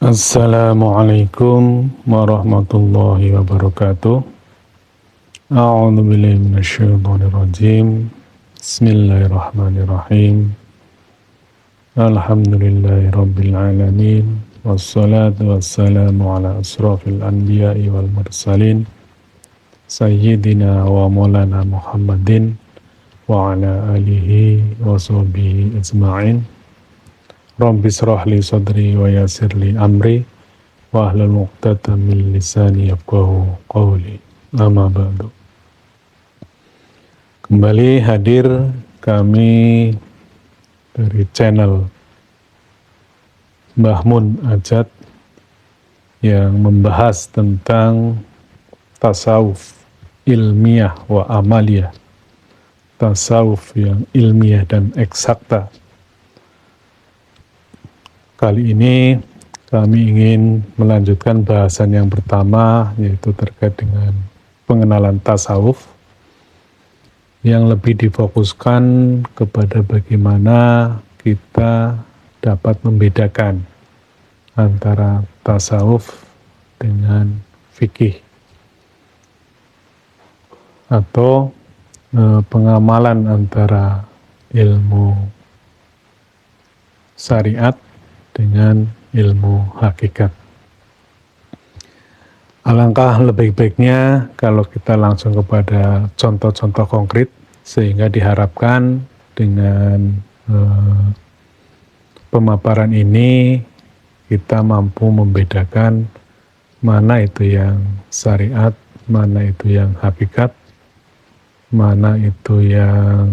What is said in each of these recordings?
Assalamualaikum warahmatullahi wabarakatuh. A'udzu billahi minasyaitonir rajim. Bismillahirrahmanirrahim. Alhamdulillahi rabbil alamin. Wassalatu wassalamu ala asrafil anbiya'i wal mursalin. Sayyidina wa maulana Muhammadin wa ala alihi wa sahbihi ajma'in. Rabbi shrah li sadri wa yassir li amri wa ahlul 'uqdatam min lisani yafqahu qawli. Amma ba'du. Kembali hadir kami dari channel Mbah Mun Ajat yang membahas tentang tasawuf ilmiah wa amaliyah. Tasawuf yang ilmiah dan eksakta. Kali ini kami ingin melanjutkan bahasan yang pertama, yaitu terkait dengan pengenalan tasawuf yang lebih difokuskan kepada bagaimana kita dapat membedakan antara tasawuf dengan fikih atau pengamalan antara ilmu syariat dengan ilmu hakikat. Alangkah lebih baiknya kalau kita langsung kepada contoh-contoh konkret, sehingga diharapkan dengan pemaparan ini kita mampu membedakan mana itu yang syariat, mana itu yang hakikat, mana itu yang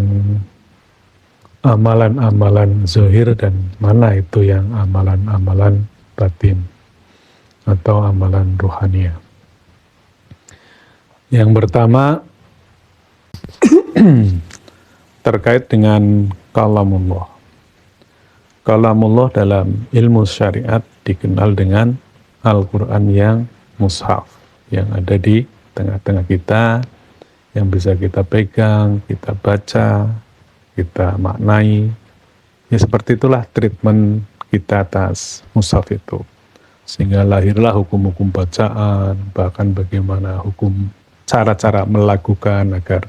amalan-amalan zahir, dan mana itu yang amalan-amalan batin atau amalan ruhaniyah. Yang pertama terkait dengan kalamullah. Kalamullah dalam ilmu syariat dikenal dengan Al-Quran yang mushaf, yang ada di tengah-tengah kita, yang bisa kita pegang, kita baca, kita maknai. Ya seperti itulah treatment kita atas mushaf itu, sehingga lahirlah hukum-hukum bacaan, bahkan bagaimana hukum cara-cara melakukan agar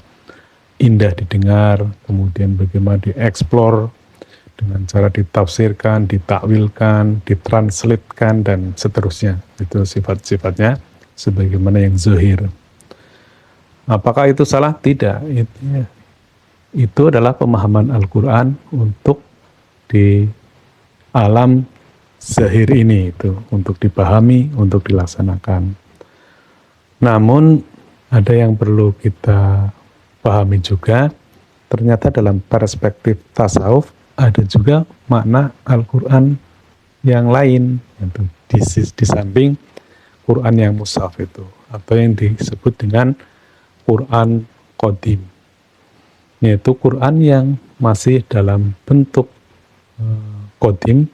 indah didengar, kemudian bagaimana dieksplor dengan cara ditafsirkan, ditakwilkan, ditranslatekan, dan seterusnya. Itu sifat-sifatnya sebagaimana yang zahir. Apakah itu salah? Tidak. Itu adalah pemahaman Al-Quran untuk di alam zahir ini, itu untuk dipahami, untuk dilaksanakan. Namun ada yang perlu kita pahami juga, ternyata dalam perspektif tasawuf ada juga makna Al-Quran yang lain, yaitu di samping Quran yang mushaf itu, atau yang disebut dengan Quran Qadim, yaitu Quran yang masih dalam bentuk qadim,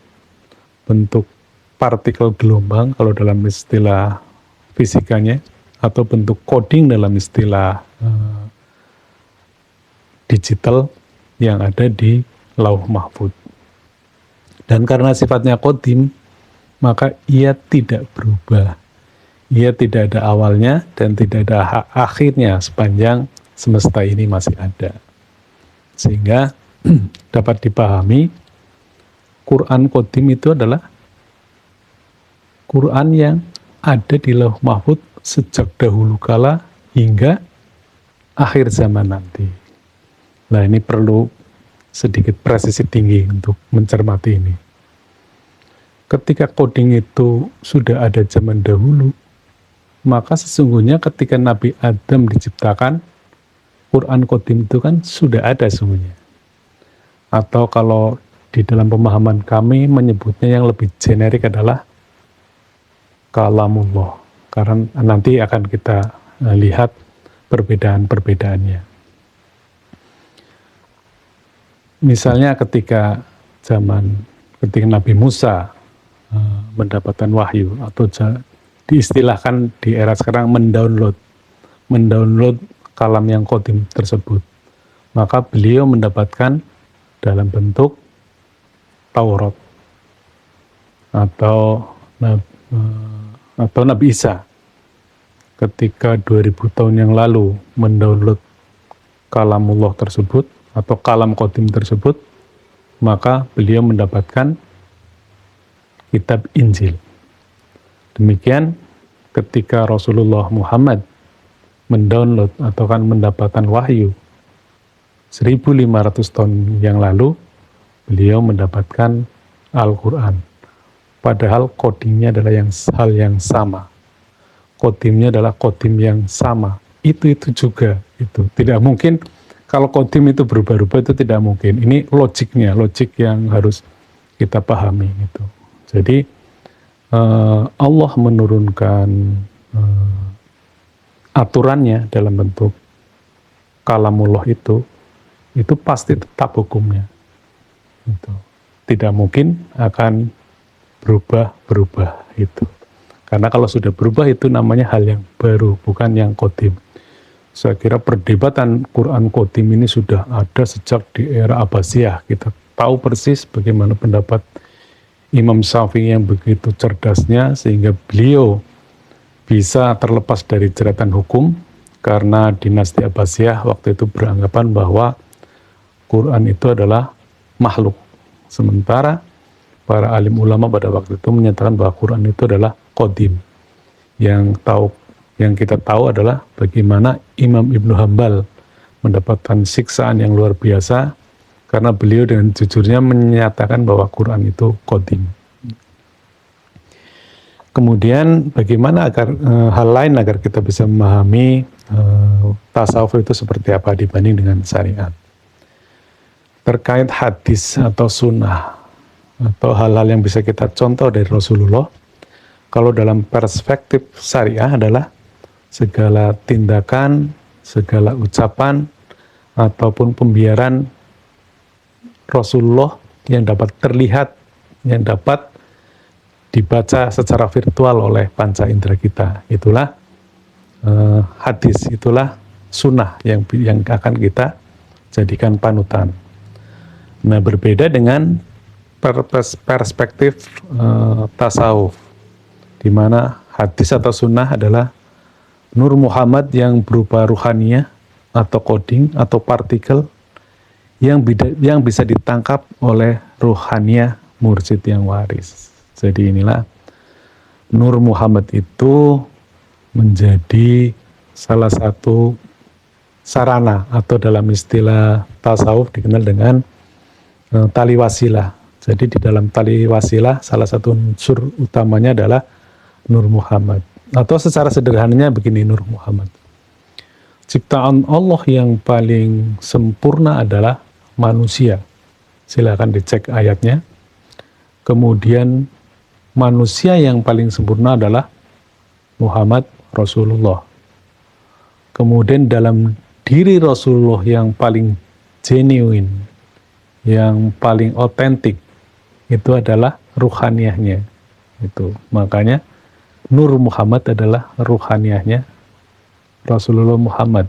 bentuk partikel gelombang kalau dalam istilah fisikanya, atau bentuk coding dalam istilah digital yang ada di Lauh Mahfuz. Dan karena sifatnya qadim, maka ia tidak berubah. Ia tidak ada awalnya dan tidak ada akhirnya sepanjang semesta ini masih ada. Sehingga dapat dipahami Quran Qadim itu adalah Quran yang ada di Lauh Mahfuz sejak dahulu kala hingga akhir zaman nanti. Nah, ini perlu sedikit presisi tinggi untuk mencermati ini. Ketika coding itu sudah ada zaman dahulu, maka sesungguhnya ketika Nabi Adam diciptakan, Quran Qadim itu kan sudah ada sesungguhnya. Atau kalau di dalam pemahaman kami menyebutnya yang lebih generik adalah kalamullah. Karena nanti akan kita lihat perbedaan-perbedaannya. Misalnya ketika Nabi Musa mendapatkan wahyu, atau diistilahkan di era sekarang mendownload kalam yang qadim tersebut, maka beliau mendapatkan dalam bentuk Taurat atau atau Nabi Isa ketika 2000 tahun yang lalu mendownload kalamullah tersebut atau kalam qadim tersebut, maka beliau mendapatkan kitab Injil. Demikian ketika Rasulullah Muhammad mendownload atau kan mendapatkan wahyu 1500 tahun yang lalu, beliau mendapatkan Al-Quran. Padahal kodingnya adalah hal yang sama. Kodimnya adalah kodim yang sama. Itu juga. Itu tidak mungkin kalau kodim itu berubah-ubah, itu tidak mungkin. Ini logiknya, logik yang harus kita pahami. Gitu. Jadi Allah menurunkan aturannya dalam bentuk kalamullah itu pasti tetap hukumnya. Gitu. Tidak mungkin akan berubah itu. Karena kalau sudah berubah itu namanya hal yang baru, bukan yang qadim. Saya kira perdebatan Quran qadim ini sudah ada sejak di era Abbasiyah. Kita tahu persis bagaimana pendapat Imam Syafi'i yang begitu cerdasnya sehingga beliau bisa terlepas dari jeratan hukum karena dinasti Abbasiyah waktu itu beranggapan bahwa Quran itu adalah makhluk. Sementara para alim ulama pada waktu itu menyatakan bahwa Quran itu adalah qadim. Yang kita tahu adalah bagaimana Imam Ibnu Hambal mendapatkan siksaan yang luar biasa karena beliau dengan jujurnya menyatakan bahwa Quran itu qadim. Kemudian bagaimana agar hal lain agar kita bisa memahami tasawuf itu seperti apa dibanding dengan syariat. Terkait hadis atau sunnah atau hal-hal yang bisa kita contoh dari Rasulullah, kalau dalam perspektif syariah adalah segala tindakan, segala ucapan, ataupun pembiaran Rasulullah yang dapat terlihat, yang dapat dibaca secara virtual oleh panca indera kita. Itulah hadis, itulah sunnah yang akan kita jadikan panutan. Nah, berbeda dengan perspektif tasawuf, di mana hadis atau sunnah adalah Nur Muhammad yang berupa ruhaniyah atau coding atau partikel yang bisa ditangkap oleh ruhaniyah mursyid yang waris. Jadi inilah Nur Muhammad itu menjadi salah satu sarana atau dalam istilah tasawuf dikenal dengan tali wasilah. Jadi di dalam tali wasilah salah satu unsur utamanya adalah Nur Muhammad. Atau secara sederhananya begini, Nur Muhammad. Ciptaan Allah yang paling sempurna adalah manusia. Silakan dicek ayatnya. Kemudian manusia yang paling sempurna adalah Muhammad Rasulullah. Kemudian dalam diri Rasulullah yang paling genuine, yang paling otentik, itu adalah ruhaniyahnya. Itu makanya Nur Muhammad adalah ruhaniyahnya Rasulullah Muhammad,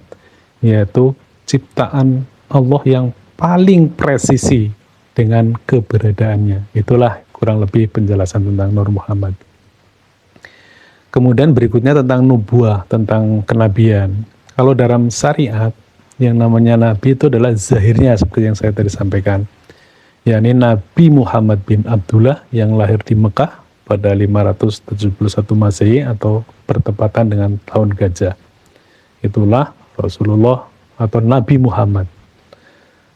yaitu ciptaan Allah yang paling presisi dengan keberadaannya. Itulah kurang lebih penjelasan tentang Nur Muhammad. Kemudian berikutnya tentang nubuah, tentang kenabian. Kalau dalam syariat, yang namanya nabi itu adalah zahirnya seperti yang saya tadi sampaikan, yakni Nabi Muhammad bin Abdullah yang lahir di Mekah pada 571 Masehi atau bertepatan dengan tahun gajah. Itulah Rasulullah atau Nabi Muhammad.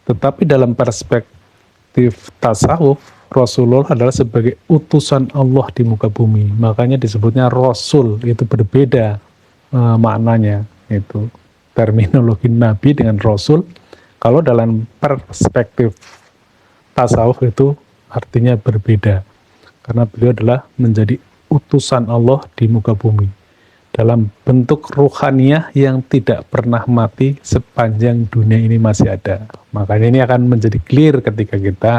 Tetapi dalam perspektif tasawuf, Rasulullah adalah sebagai utusan Allah di muka bumi. Makanya disebutnya Rasul, itu berbeda maknanya. Itu terminologi Nabi dengan Rasul. Kalau dalam perspektif tasawuf itu artinya berbeda. Karena beliau adalah menjadi utusan Allah di muka bumi. Dalam bentuk ruhaniyah yang tidak pernah mati sepanjang dunia ini masih ada. Makanya ini akan menjadi clear ketika kita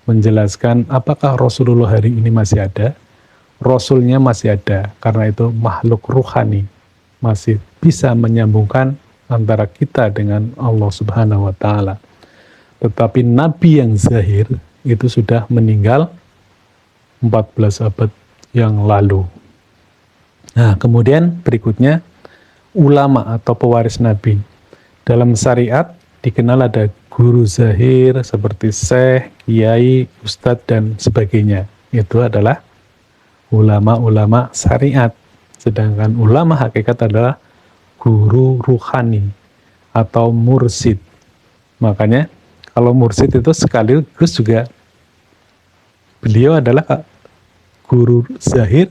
menjelaskan apakah Rasulullah hari ini masih ada. Rasulnya masih ada, karena itu makhluk ruhani, masih bisa menyambungkan antara kita dengan Allah Subhanahu wa Ta'ala. Tetapi Nabi yang zahir itu sudah meninggal 14 abad yang lalu. Nah, kemudian berikutnya ulama atau pewaris Nabi. Dalam syariat dikenal ada guru zahir seperti syekh, kiai, ustadz, dan sebagainya. Itu adalah ulama-ulama syariat. Sedangkan ulama hakikat adalah guru ruhani atau mursid. Makanya kalau mursid itu sekaligus juga beliau adalah guru zahir,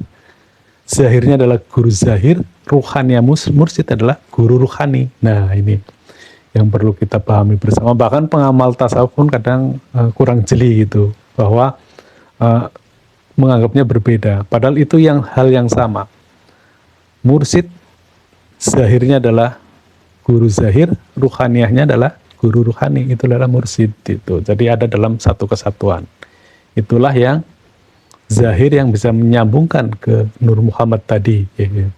zahirnya adalah guru zahir, ruhaninya mursid adalah guru ruhani. Nah, ini yang perlu kita pahami bersama. Bahkan pengamal tasawuf pun kadang kurang jeli gitu, bahwa menganggapnya berbeda. Padahal itu hal yang sama. Mursid zahirnya adalah guru zahir, ruhaniyahnya adalah guru ruhani. Itu adalah mursid itu. Jadi ada dalam satu kesatuan. Itulah yang zahir yang bisa menyambungkan ke Nur Muhammad tadi,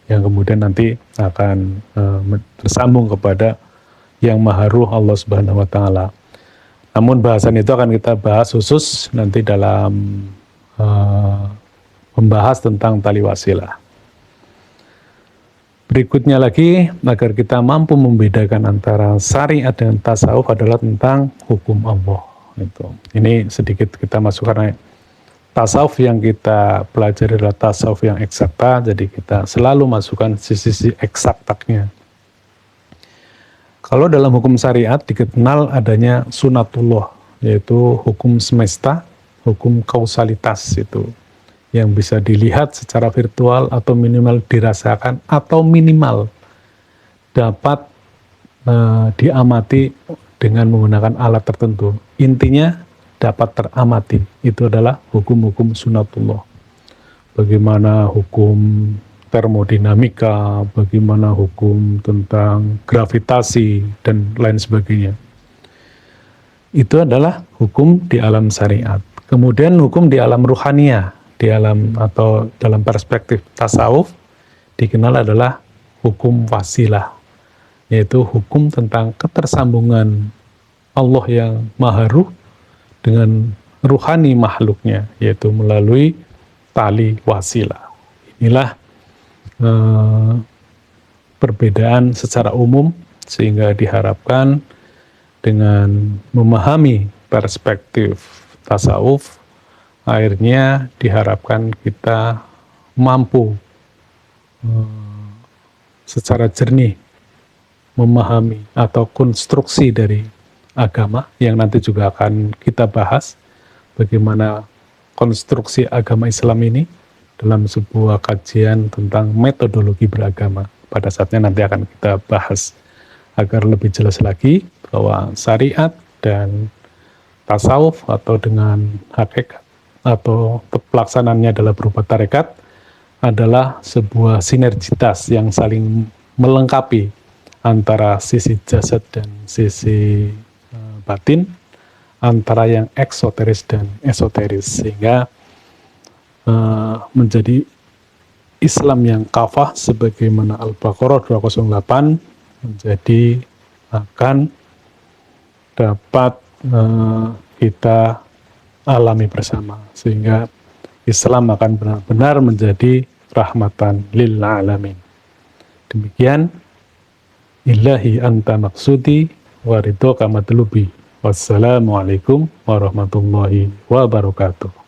yang kemudian nanti akan bersambung kepada yang Maha Ruh Allah Subhanahu wa Ta'ala. Namun bahasan itu akan kita bahas khusus nanti dalam membahas tentang tali wasilah. Berikutnya lagi, agar kita mampu membedakan antara syariat dan tasawuf adalah tentang hukum Allah. Ini sedikit kita masuk karena tasawuf yang kita pelajari adalah tasawuf yang eksakta, jadi kita selalu masukkan sisi-sisi eksaktaknya. Kalau dalam hukum syariat dikenal adanya sunatullah, yaitu hukum semesta, hukum kausalitas itu, yang bisa dilihat secara virtual atau minimal dirasakan atau minimal dapat diamati dengan menggunakan alat tertentu. Intinya dapat teramati. Itu adalah hukum-hukum sunatullah. Bagaimana hukum termodinamika, bagaimana hukum tentang gravitasi, dan lain sebagainya. Itu adalah hukum di alam syariat. Kemudian hukum di alam ruhaniyah, di alam atau dalam perspektif tasawuf, dikenal adalah hukum wasilah, yaitu hukum tentang ketersambungan Allah yang Maha Ruh dengan ruhani makhluknya, yaitu melalui tali wasilah. Inilah perbedaan secara umum, sehingga diharapkan dengan memahami perspektif tasawuf, akhirnya diharapkan kita mampu secara jernih memahami atau konstruksi dari agama, yang nanti juga akan kita bahas bagaimana konstruksi agama Islam ini dalam sebuah kajian tentang metodologi beragama. Pada saatnya nanti akan kita bahas agar lebih jelas lagi bahwa syariat dan tasawuf atau dengan hakikat atau pelaksanaannya adalah berupa tarekat adalah sebuah sinergitas yang saling melengkapi antara sisi jasad dan sisi batin, antara yang eksoteris dan esoteris, sehingga menjadi Islam yang kafah sebagaimana Al-Baqarah 208 menjadi akan dapat kita alami bersama, sehingga Islam akan benar-benar menjadi rahmatan lil alamin. Demikian, ilahi anta maksudi wa ridhoka matlubi. Wassalamualaikum warahmatullahi wabarakatuh.